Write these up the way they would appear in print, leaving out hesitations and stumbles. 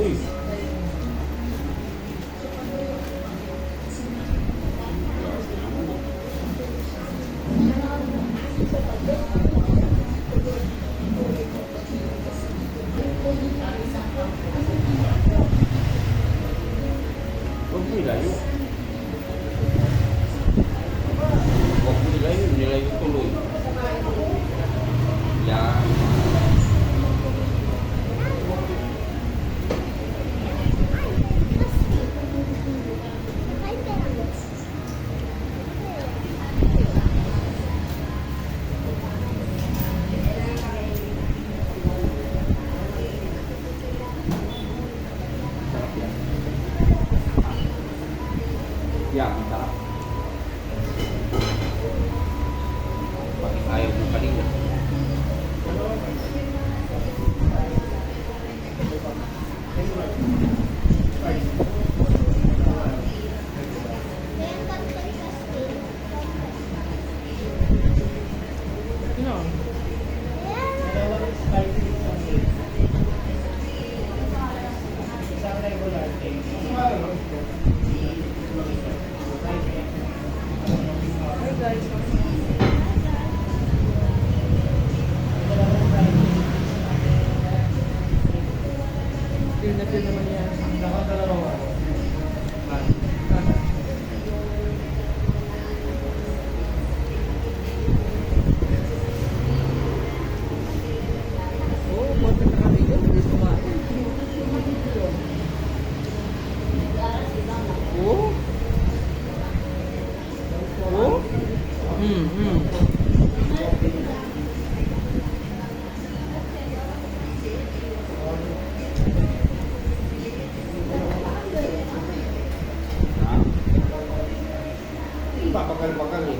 Uy. Huwag mo ilayo. Huwag mo ilayo. Nilayo tuloy. Yan. Yan, masarap. Bakit ayaw mo kanina? Feel na feel naman yan. Oh, bakit nakaligo? Hindi kumain. Oh? Oh? Bakal-bakal eh.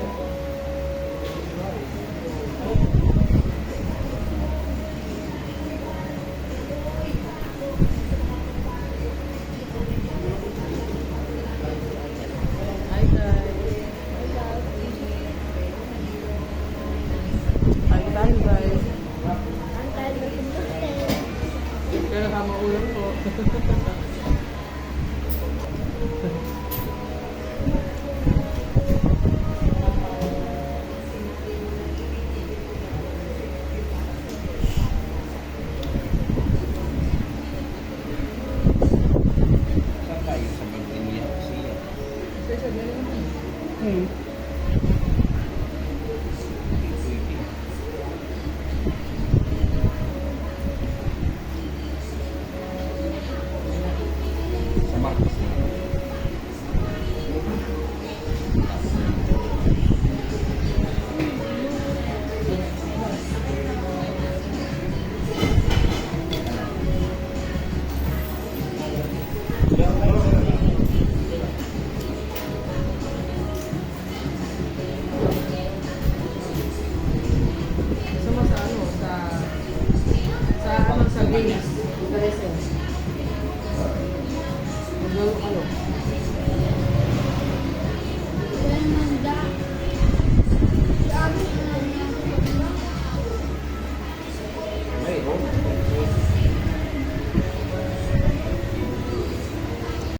Hi guys. Hi tayo guys. Kaya nakamaulan po. Saan tayo sa Magdalena siya? Sa Marcos na. Sama sa ano, sa games. Sa lesson. Maglaro ka no?